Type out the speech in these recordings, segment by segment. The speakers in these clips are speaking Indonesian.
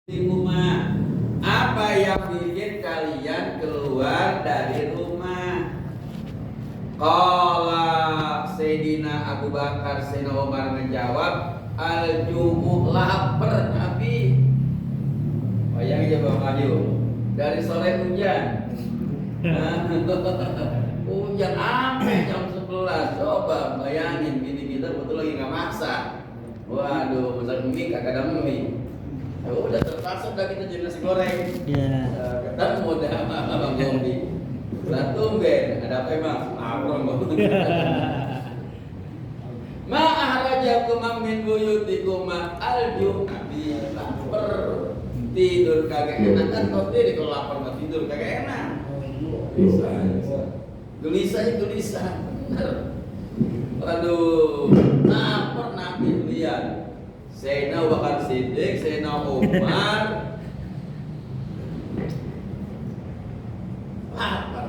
Di rumah, apa yang bikin kalian keluar dari rumah? Qala Sayyidina Abu Bakar Sayyidina Umar menjawab, al-ju'u, lapar Nabi. Bayangin coba maju dari sore hujan. Hujan sampai jam 11. Coba bayangin bini kita betul lagi nggak masak. Waduh, masak mie kagak ada mie. Ya udah terpaksa udah kita jadi nasi goreng. Ketemu dah sama Bang Gondi. Lah tumben, ada apa emang? Abrong Bang. Ma ahrajakum min buyutikum al-ju' Nabi lapar. Tidur kagak enak kan kau kalau lapar mah tidur kagak enak. Gelisah. Bener. Aduh, lapar Nabi lihat. Sayyidina Abu Bakar Siddiq, Sayyidina Umar lapar.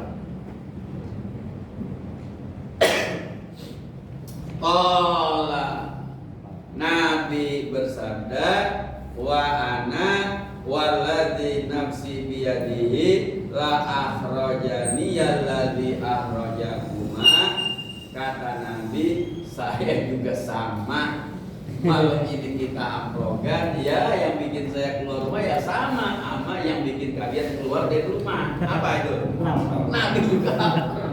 Qala, Nabi bersabda, wa ana walladzi nafsi biyadihi la akhrajani alladzi akhrajakuma. Kata Nabi, saya juga sama. Kalau ini kita amplogan, ya yang bikin saya keluar rumah ya sama yang bikin kalian keluar dari rumah. Apa itu? Nabi juga lapar.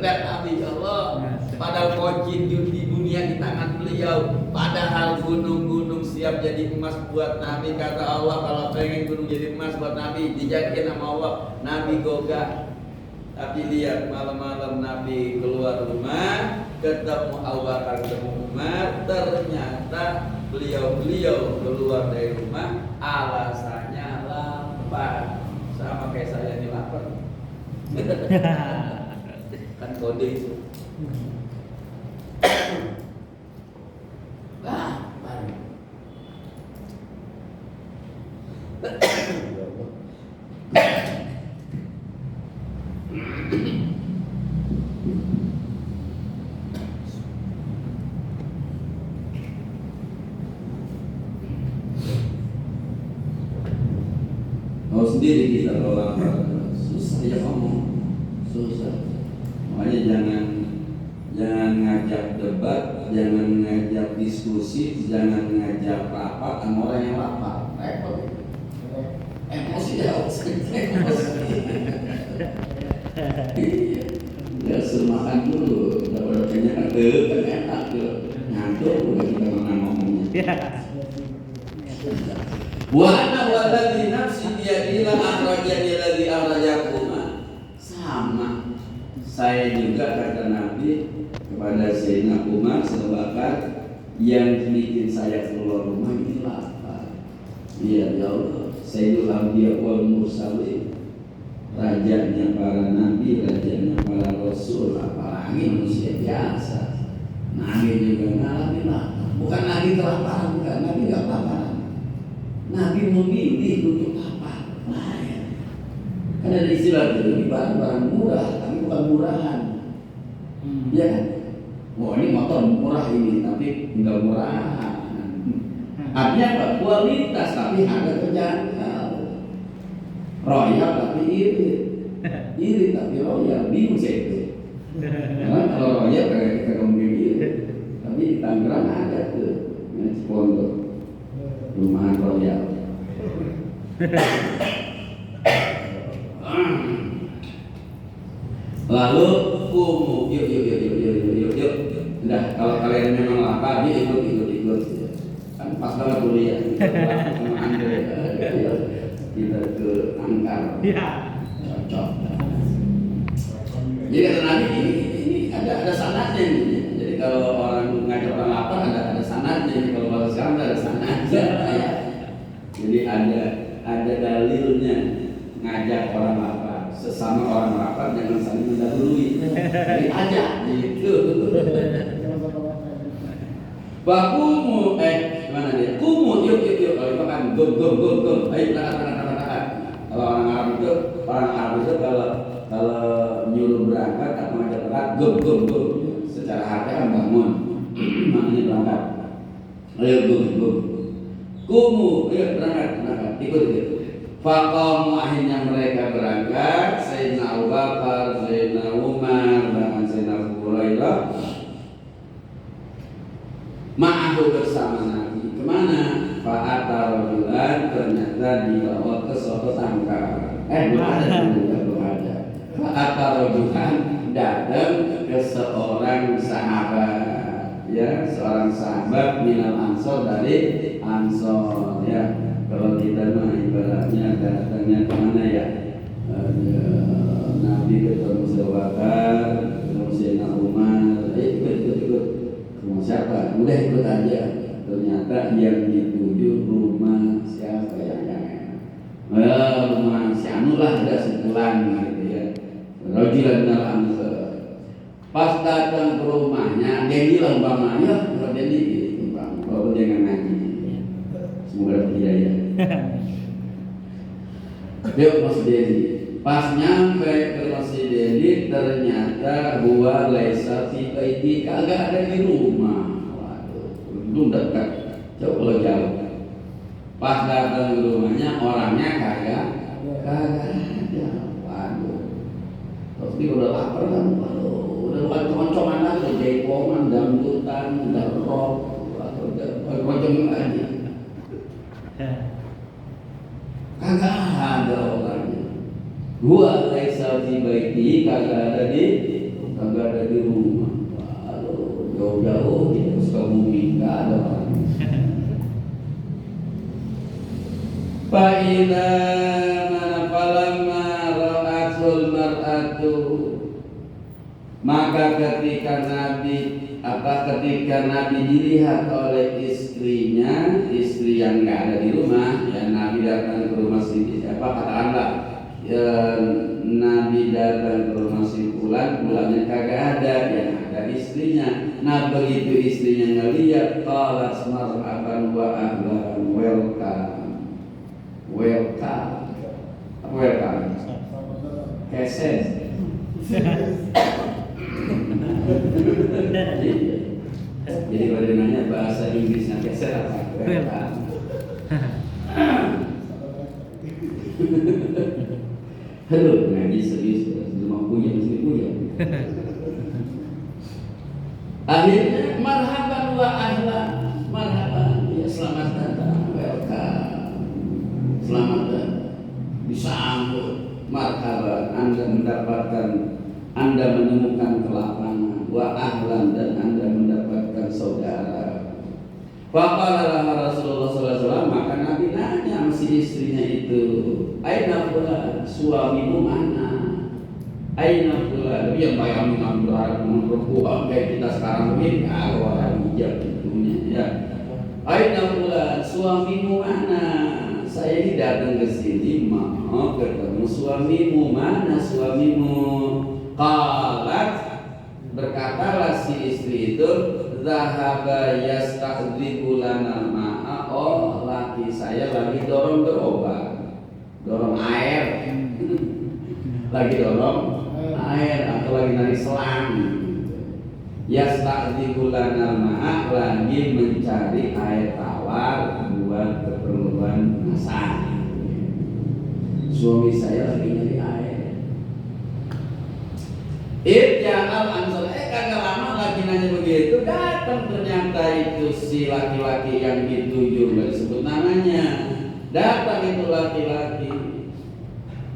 Lihat Nabi, ya Allah, padahal koci di dunia di tangan beliau, padahal gunung-gunung siap jadi emas buat Nabi. Kata Allah, kalau pengen gunung jadi emas buat Nabi, dijadikan sama Allah. Nabi gogah. Tapi lihat malam-malam Nabi keluar rumah, ketemu Abu Bakar, ketemu Umar, ternyata beliau keluar dari rumah alasannya lapar. Sama kayak saya ini lapar. Kan kode itu. Lapar. Mau sendiri kita kalau lapar susah ya ngomong, susah. Makanya jangan ngajak debat, jangan ngajak diskusi, jangan ngajak rapat sama orang yang lapar. Repot. Emosi ya, emosi. Ya semakan dulu, udah kenyang kan enak tuh, ngantuk udah kita ngomongnya. Wa ana walladzi nafsi biyadihi la akhrajani alladzi akhrajakuma. Sama. Saya juga kata Nabi kepada Sayyidina Umar Abu Bakar, yang bikin saya keluar rumah ini lapar. Iya ya Allah, Sayyidul Anbiya wal Mursalin, rajanya para nabi, rajanya para rasul, apalagi manusia biasa. Nabi juga ngalamin lapar. Bukan Nabi kelaparan, bukan. Nabi nggak kelaparan. Nabi memilih untuk lapar. Kan ada istilah itu, ini barang-barang murah, tapi bukan murahan. Ya kan? Wah ini motor murah ini, tapi enggak murahan. Artinya apa? Kualitas, tapi harga terjangkau. Royal tapi irit tapi royal, bingung saya itu. Karena kalau royal kita ngomongin irit, tapi di Tangerang ada tuh, Cipondo, rumahan royal. Lalu kumu, yuk. Udah, kalau kalian memang lapar, ikut. Kan pas banget kuliah. Sama Andre, kita ke Angkar. Cocok. Jadi kata Nabi ini ada sanadnya nih. Jadi kalau orang ngajak orang lapar ada sanadnya. Jadi kalau bahasa sekarang ada sanadnya. Jadi ada dalilnya ngajak orang lapar. Sesama orang lapar jangan saling mendahului. Jadi aja gitu. Bakumu gimana dia? Kumu yuk. Kalau itu kan gum. Ayo berangkat. Kalau orang Arab itu kalau nyuruh berangkat atau ngajak berangkat gum. Secara harga kan bangun. Makanya berangkat. Ayo gum. Kumu, ayo berangkat. ikut. Faqamu, akhirnya mereka berangkat, Sayyidina Abu Bakar, Sayyidina Umar, dan Sayyidina Abu Hurairah ma'ahu bersama Nabi. Kemana? Fa'ata rajulan, ternyata dibawa ke suatu tangkar. Belum ada. Fa'ata rajulan, datang ke seorang sahabat, ya, seorang sahabat minal Ansor, dari Ansor, ya. Kalau kita mah ibaratnya datangnya kemana ya? Nabi ketemu Abu Bakar, ketemu Sayyidina Umar, ikut. Rumah siapa? Udah ikut aja. Ternyata yang dituju rumah siapa yang rumah si Anu lah, ada setelan gitu ya. Rajulan minal Ansor. Pas datang ke rumahnya, dia bilang umpamanya, kalau dia gitu, bang, kalau dia nggak ngaji, semoga berhidayah. Dia Mas Dedi. Pas nyampe ke Mas Dedi, ternyata gua laisa fi baiti, kagak ada di rumah. Waduh, belum dekat, coba jauh. Pas datang ke rumahnya, orangnya kagak ada. Waduh, tapi udah lapar kan, udah concong-congan lagi, jaipongan, dangdutan, udah rock, udah concong aja. Kagak ada orangnya. Gua laisa fi baiti, kagak ada di rumah. Waduh, jauh-jauh kita ke Sukabumi, enggak ada orangnya. Fa'idha falamma ra'atul mar'atu, maka ketika Nabi dilihat oleh istrinya, istri yang nggak ada di rumah, ya Nabi datang ke rumah katakanlah Nabi datang ke rumah si bulannya kagak ada, yang ada istrinya. Nah begitu istrinya ngeliat, qalat marhaban wa ahlan, welcome, kesen. Jadi pada nanya bahasa Inggrisnya kesen apa? Welcome. Halo, ngaji serius, belum punya, mesti punya. Akhirnya marhaban wa ahlan, marhaban, ya selamat datang, welcome, selamat datang, disambut, marhaban, Anda menemukan kelapangan, wa ahlan, dan Anda mendapatkan saudara. Faqala Rasulullah SAW, maka Nabi nanya masih istrinya itu, aina fulan, suamimu mana? Aina fulan, yang bayangin Nabi berharap perempuan kayak kita sekarang ini, kalau orang hijab tentunya ya. Aina fulan, suamimu mana? Saya ini datang ke sini mau ketemu suamimu, mana suamimu? Qalat, berkatalah si istri itu, zahaba yasta'dzibu lana ma'a, oh laki saya lagi dorong gerobak, dorong air, lagi dorong air atau lagi narik selang. Yasta'dzibu lana ma'a, lagi mencari air tawar buat keperluan masak. Suami saya lagi nyari air. Irja'al Ansor, kagak lama lagi nanya begitu, datang ternyata itu si laki-laki yang dituju, nggak disebut namanya. Datang itu laki-laki,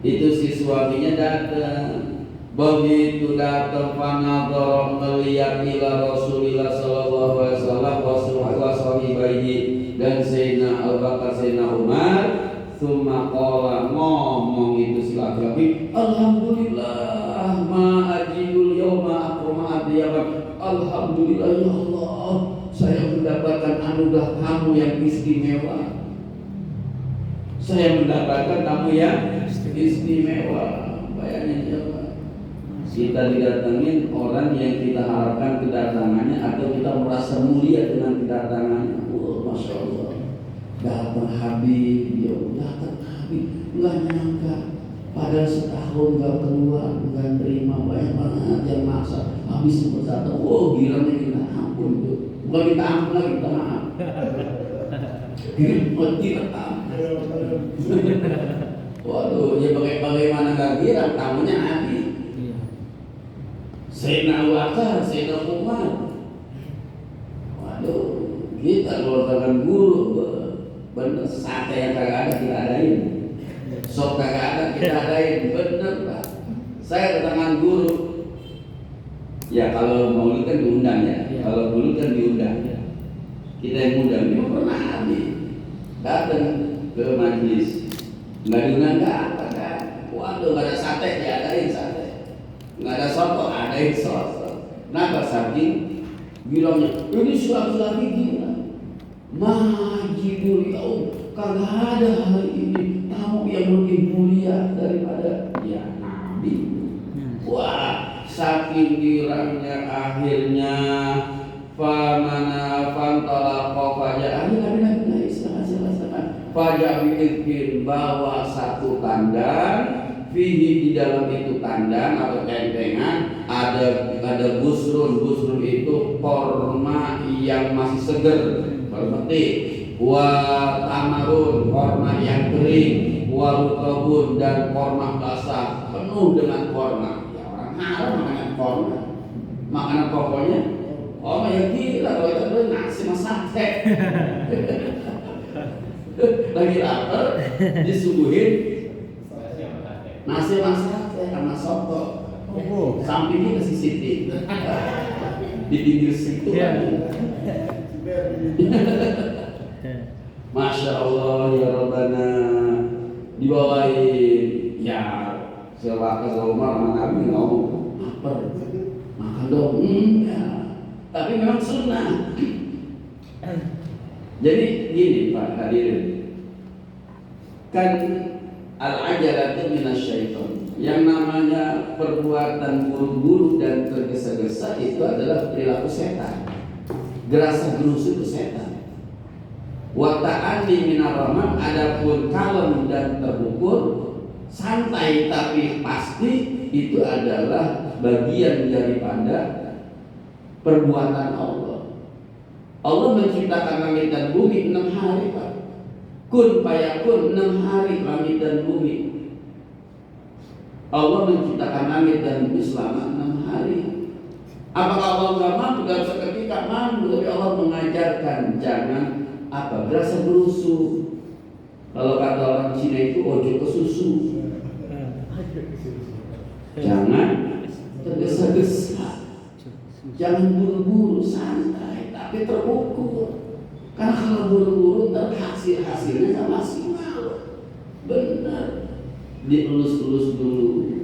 itu si suaminya datang. Begitu datang fanadhara, melihat ila Rasulillah sallallahu alaihi wasallam wa sahibaihi, dan Sayyidina Abu Bakar, Sayyidina Umar. Tsumma qala, ngomong itu si laki-laki, alhamdulillah ma ajidul yauma akrama adiyaban. Alhamdulillah ya Allah, saya mendapatkan anugerah kamu yang istimewa. Saya mendapatkan tamu yang istimewa. Bayangin ya Pak, kita didatangin orang yang kita harapkan kedatangannya, atau kita merasa mulia dengan kedatangannya. Masya Allah, datang Habib, ya datang Habib, nggak nyangka. Padahal setahun nggak keluar, nggak terima, banyak banget yang maksa. Habis datang, oh gila nih, kita ampun tuh, bukan kita ampun lagi, kita maaf. Gila, kan tamunya Nabi. Sayyidina Abu Bakar, Sayyidina Umar. Waduh, kita keluar tangan guru, bener sate yang kagak ada kita adain, sop kagak ada kita adain, bener Pak. Saya ke tangan guru. Ya kalau maulid kan diundang ya, kalau maulid kan diundang. Kita yang undang, ini pernah Nabi datang ke majelis, nggak diundang nggak apa kan? Waduh, nggak ada sate diadain sate, nggak ada soto adain soto. Kenapa? Saking bilangnya ini suatu lagi gila, majibul yaum, kagak ada hari ini tamu yang lebih mulia daripada ya Nabi. Wah, saking girangnya akhirnya famana fantala faja Nabi silakan faja bikin bawa satu kandang, fihi di dalam itu kandang atau kentengan ada busrun itu korma yang masih seger berpetik, wa tamarun korma yang kering, wa rutubun dan korma basah penuh dengan korma. Ya orang haram makan korma, makanan pokoknya. Oh ya gila kalau itu beli nasi sama sate. Lagi lapar disuguhin nasi sama sate sama soto. Sampingnya ke Siti. Di pinggir situ kan. Masya Allah ya Rabbana, dibawain ya Selaka Umar sama Nabi ngomong lapar makan dong. Ya. Tapi memang sunnah. Jadi gini Pak hadirin, kan al-ajalatu minasyaiton. Yang namanya perbuatan buru-buru dan tergesa-gesa itu adalah perilaku setan. Gerasa gerus itu setan. Wa ta'anni minar rahman, adapun kalem dan terukur, santai tapi pasti, itu adalah bagian daripada perbuatan Allah. Allah menciptakan langit dan bumi 6 hari Pak. Kun fayakun 6 hari langit dan bumi. Allah menciptakan langit dan bumi selama 6 hari. Apakah Allah nggak mampu? Dalam seketika mampu, tapi Allah mengajarkan jangan berasa berusuh. Kalau kata orang Cina itu ojo ke susu. Jangan tergesa-gesa. Jangan buru-buru, santai, tapi terukur. Karena kalau buru-buru hasilnya nggak maksimal. Benar. Dielus-elus dulu,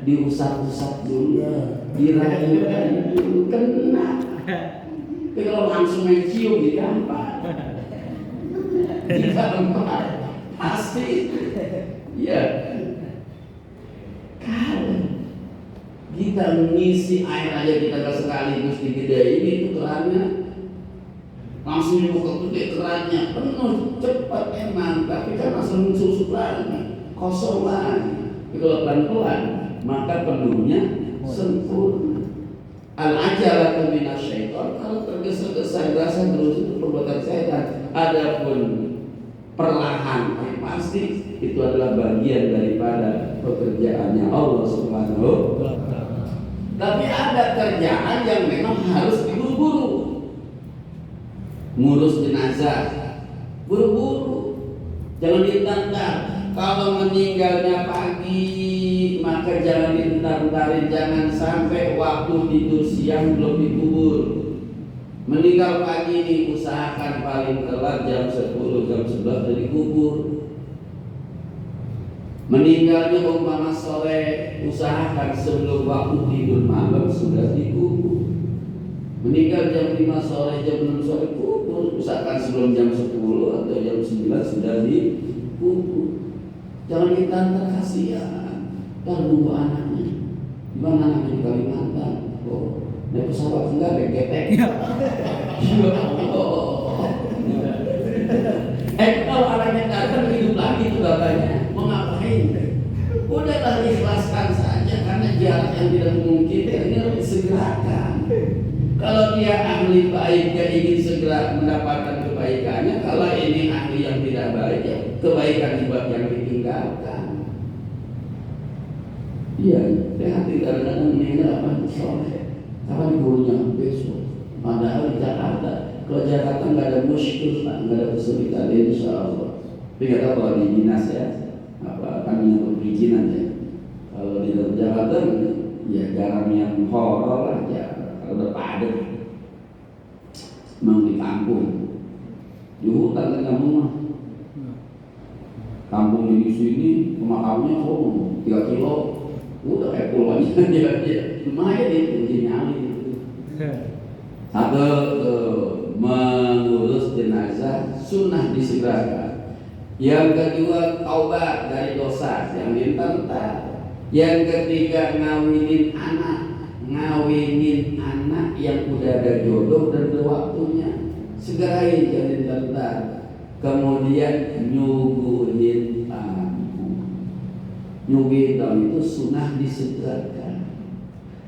diusap-usap dulu, dirayu-rayu dulu, kena. Tapi kalau langsung main cium di gampang. Jika empat pasti, ya. Kalau kita mengisi air aja kita sekaligus digedein itu kerannya langsung dibuka gede, kerannya penuh cepat emang, tapi kan langsung susut lagi, kosong lagi. Tapi kalau pelan-pelan maka penuhnya sempurna. Al-ajalatu minasyaiton, kalau tergesa-gesa rasa terus itu perbuatan setan. Adapun perlahan pasti itu adalah bagian daripada pekerjaannya Allah Subhanahu wa Ta'ala. Tapi ada kerjaan yang memang harus diburu-buru. Ngurus jenazah buru-buru, jangan ditantar. Kalau meninggalnya pagi maka jangan ditantarin, jangan sampai waktu tidur siang belum dikubur. Meninggal pagi ini usahakan paling telat jam 10, jam 11 sudah dikubur. Meninggalnya umpama sore, usahakan sebelum waktu tidur malam sudah dikubur. Meninggal jam 5 sore, jam 6 sore kubur, usahakan sebelum jam 10 atau jam 9 sudah dikubur. Jangan ditantar, kasihan. Dan nunggu anaknya. Gimana anaknya di Kalimantan? Oh, naik pesawat enggak, begetek. Ya Allah. Kalau anaknya datang hidup lagi itu bapaknya, mau ngapain? Udahlah ikhlaskan saja, karena jarak yang tidak memungkinkan ini harus disegerakan. Kalau dia ahli baik, dia ingin segera mendapatkan kebaikannya. Kalau ini ahli yang tidak baik, ya kebaikan buat yang ditinggalkan. Iya, hati kadang-kadang mengira apa soleh, kapan gurunya besok. Padahal di Jakarta, kalau Jakarta nggak ada muskil, nggak ada kesulitan, insya Allah. Tapi nggak tahu kalau di dinas ya, apa kami untuk perizinan ya. Kalau di Jakarta, ya jarang yang horor lah ya. Kalau udah padat, memang di kampung, di hutan kan kamu mah. Kampung di sini pemakamnya 3 kilo, udah kayak pulau aja dia lumayan itu nyali itu. Satu mengurus jenazah sunnah disegerakan. Yang kedua taubat dari dosa yang ditentang. Yang ketiga ngawinin anak yang udah ada jodoh dan waktunya, segerain jangan ditentang. Kemudian nyuguhin tamu itu sunnah disegerakan,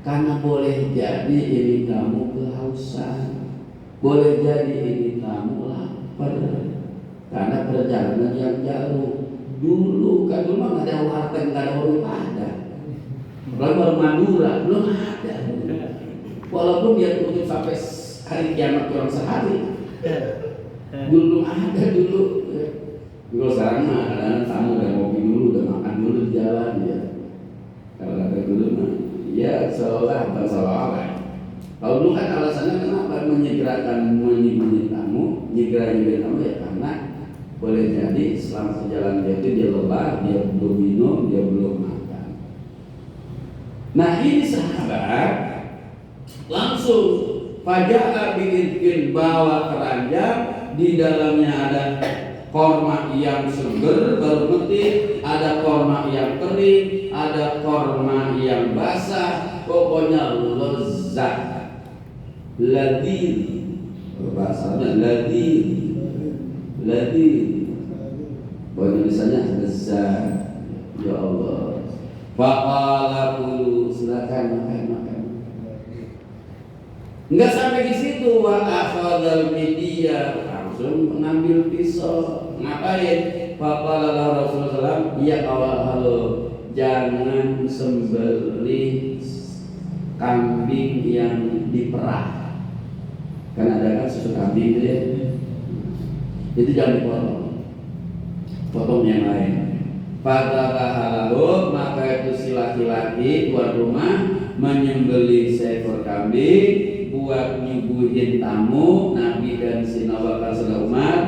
karena boleh jadi ini kamu kehausan, boleh jadi ini kamu lapar, karena perjalanan yang jauh. Dulu mah nggak ada warteg, nggak ada warung Padang, baru Madura belum ada. Walaupun dia tutup sampai hari kiamat kurang sehari. Belum ada dulu. Kalau sekarang mah kadang tamu udah ngopi dulu, udah makan dulu di jalan ya. Kalau kata dulu mah, ya seolah berseolah. Kalau dulu kan alasannya kenapa menyegerakan tamu ya karena boleh jadi selama perjalanan dia lelah, dia belum minum, dia belum makan. Nah ini sahabat langsung faja'a bi'idkin bawa keranjang, di dalamnya ada korma yang seger baru metik, ada korma yang kering, ada korma yang basah, pokoknya lezat, ladin, bahasanya ladin, bahasa Indonesianya lezat. Ya Allah, faqala kulu, silakan makan. Enggak sampai di situ, wa akhadhal midiyah, langsung mengambil pisau. Ngapain? Faqala Rasulullah, ya halo, jangan sembelih kambing yang diperah. Kan ada kan susu kambing itu ya. Itu jangan dipotong, potong yang lain. Fatabahalahu, maka itu si laki-laki tuan rumah menyembelih seekor kambing buat nyuguhin tamu Nabi dan Sayyidina Abu Bakar Siddiq Umar.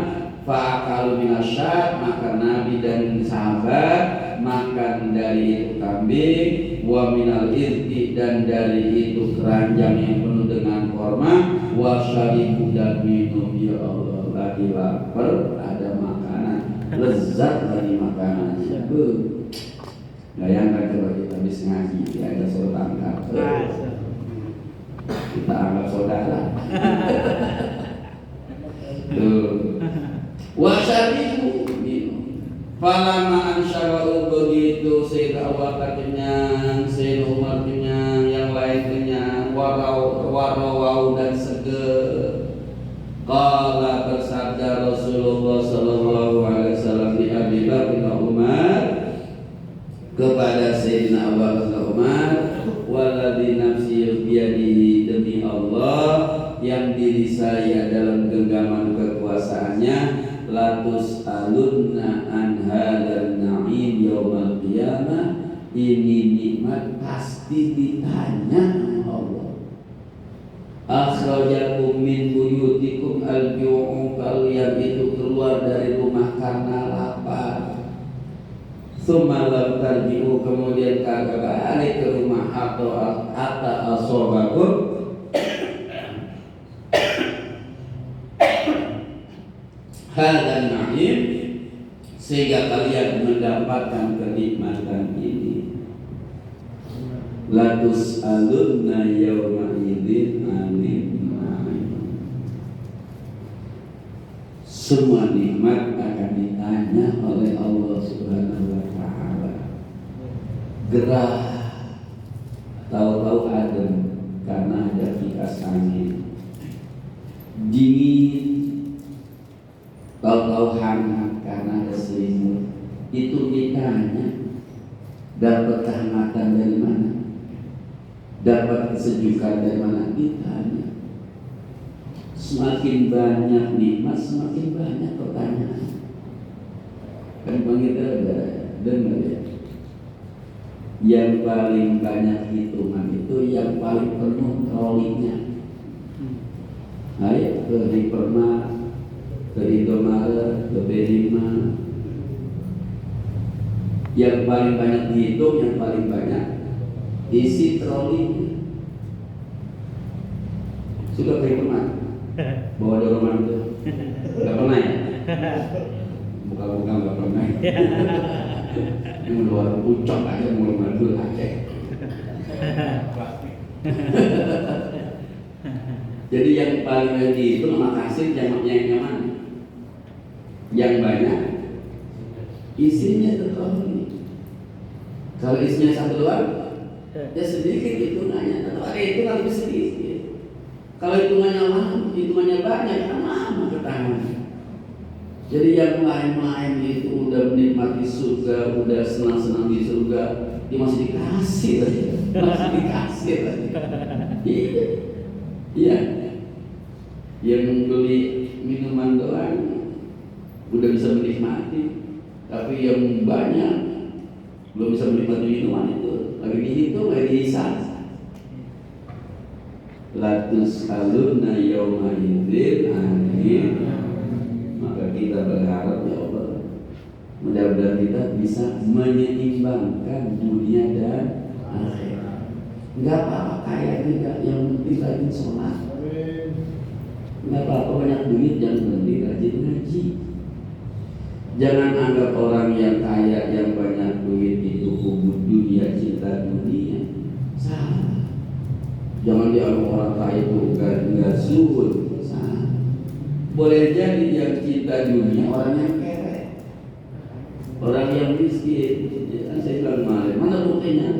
Fa'akalu minasyad, maka Nabi dan sahabat makan dari itu kambing, wa minal irti, dan dari itu keranjang yang penuh dengan korma, wa syaribu, dan minum. Ya Allah, lagi lapar ada makanan, lezat lagi makanannya. Bayangkan coba kita habis ngaji, ya ada saudara angkat. Kita anggap saudara. Tuh. Wasaribu minum. Falama ansyara'u, begitu Sayyidina Abu Bakar kenyang, Sayyidina Umar kenyang, yang lain kenyang, warawau dan seger. Qala, bersabda Rasulullah sallallahu alaihi wasallam di Abi Bakar bin Umar kepada Sayyidina Abu Bakar bin Umar, waladzi nafsi biyadihi, demi Allah yang diri saya dalam genggaman kekuasaannya, latus alunna an hadzal na'im yaumal qiyamah, ini nikmat pasti ditanya sama Allah. Akhrajakum min buyutikum al-ju'u, kalian itu keluar dari rumah karena lapar. Tsumma lam tarji'u, kemudian kagak balik ke rumah atau asobakum, hadzal na'im, sehingga kalian mendapatkan kenikmatan ini. Latus alunna yawma idzin anin na'im, semua nikmat akan ditanya oleh Allah Subhanahu wa ta'ala. Gerah, tahu-tahu adem karena ada kipas angin, dingin, tahu-tahu hangat karena ada selimut. Itu ditanya. Dapat kehangatan dari mana? Dapat kesejukan dari mana? Ditanya. Semakin banyak nikmat, semakin banyak pertanyaan. Kan Bang kita udah dengar ya. Yang paling banyak hitungan itu yang paling penuh trolleynya. Ayo ke Hypermart, ke Indomaret, ke B5. Yang paling banyak dihitung, yang paling banyak isi troli. Sudah ke Hypermart? Bawa dorongan itu? Gak pernah ya? Buka-buka gak pernah. Yang luar ucap aja mulai mandul aja. Jadi yang paling banyak itu makasih yang mana? Yang banyak isinya terlalu. Kalau isinya satu doang, ya sedikit hitungannya. Atau ada hitungan lebih sedikit. Kalau hitungannya banyak, kan lama ketangannya. Jadi yang lain-lain itu udah menikmati surga, udah senang-senang di surga, dia masih dikasih lagi, masih dikasih lagi. Iya. Yang beli minuman doang udah bisa menikmati, tapi yang banyak belum bisa menikmati minuman itu. Lagi dihitung, lagi dihisab. Latus aluna yauma idzin akhir. Maka kita berharap ya Allah, mudah-mudahan kita bisa menyeimbangkan dunia dan akhirat. Enggak apa-apa kaya tidak, yang penting rajin sholat. Enggak apa-apa banyak duit, yang penting rajin ngaji. Jangan anggap orang yang kaya, yang banyak duit itu hubud dunia, cinta dunia. Salah. Jangan dianggap orang kaya itu enggak zuhud. Salah. Boleh jadi yang cinta dunia orang yang kere, orang yang miskin. Ya, saya bilang kemarin, mana buktinya?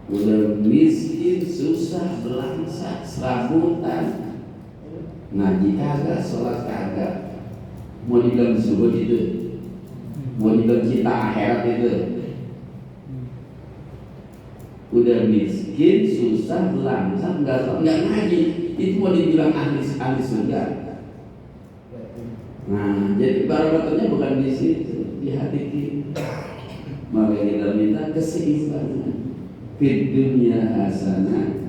Udah miskin, susah, belangsak, serabutan, ngaji kagak, sholat kagak. Mau dibilang zuhud itu, mau dibilang cinta akhirat itu. Udah miskin, susah, belangsak, nggak ngaji, itu mau dibilang ahli surga. Nah, jadi barokahnya bukan di situ, di hati kita. Maka kita minta keseimbangan. Fid dunya hasanah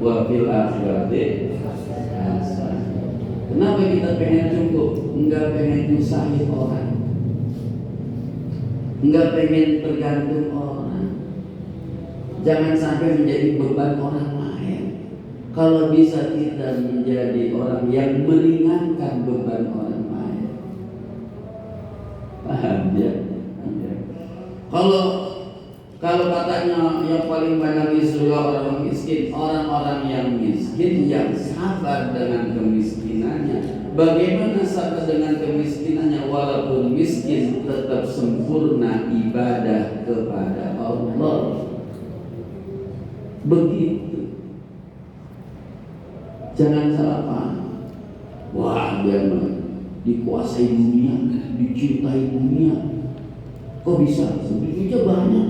wa fil akhirati hasanah. Kenapa kita pengen cukup? Enggak pengen nyusahin orang, enggak pengen tergantung orang. Jangan sampai menjadi beban orang lain. Kalau bisa kita menjadi orang yang meringankan beban orang lain. Paham ya? Kalau katanya yang paling banyak di surga orang miskin, orang-orang yang miskin yang sabar dengan kemiskinannya. Bagaimana sabar dengan kemiskinannya? Walaupun miskin tetap sempurna ibadah kepada Allah. Begitu. Jangan salah paham. Wah, dia dikuasai dunia, dicintai dunia. Kok bisa? Duitnya banyak,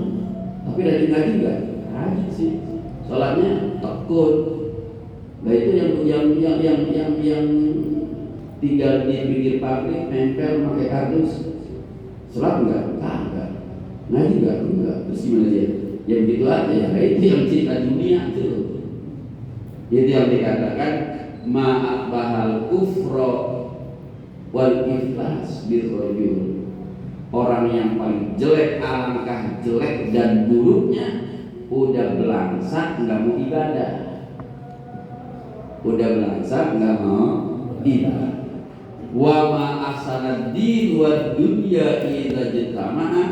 tapi rajin ngaji enggak? Rajin sih. Sholatnya takut. Nah itu yang tinggal di pinggir pabrik, nempel pakai kardus. Sholat enggak? Enggak. Ngaji enggak? Terus gimana dia? Yang begitu aja ya. Itu yang cinta dunia tuh. Itu yang dikatakan ma'ak bahal kufro wal iflas birrojul. Orang yang paling jelek, alangkah jelek dan buruknya, udah belangsak nggak mau ibadah. Udah belangsak nggak mau ibadah. Wa ma ahsanad din wa dunya idza jatama'a,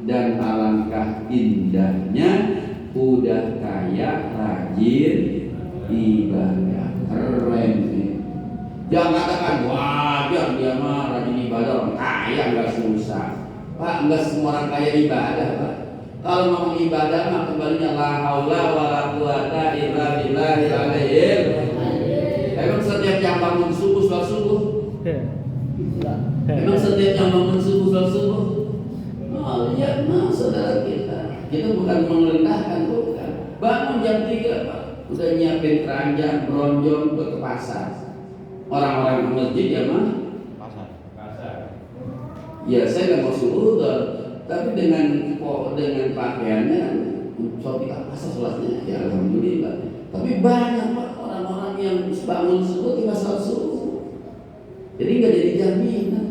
dan alangkah indahnya udah kaya rajin ibadah. Keren nih. Jangan katakan wajar dia mah rajin ibadah, orang kaya nggak susah. Pak, nggak semua orang kaya ibadah, Pak. Kalau ngomong ibadah mah kembalinya la haula wala quwata illa billahil aliyyil. Emang setiap yang bangun subuh sholat subuh? Emang setiap yang bangun subuh sholat subuh? Oh, lihat mah saudara Kita bukan merendahkan, bukan. Bangun jam 3 Pak, udah nyiapin keranjang, bronjong buat ke pasar. Orang-orang ke masjid ya mah pasar. Ya saya nggak mau suruh, tapi dengan pakaiannya sholat ke pasar sholatnya, ya alhamdulillah. Tapi banyak Pak orang-orang yang bangun subuh tiba sholat subuh. Jadi nggak jadi jaminan.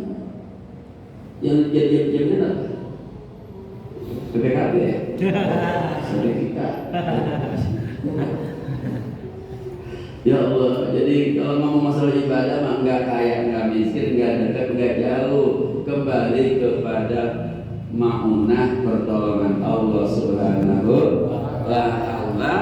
Yang jadi jaminan apa? PPKB ya? Sertifikat. Ya Allah, jadi kalau ngomong masalah ibadah mah nggak kaya, nggak miskin, nggak dekat, nggak jauh, kembali kepada ma'unah pertolongan Allah Subhanahu wa ta'ala.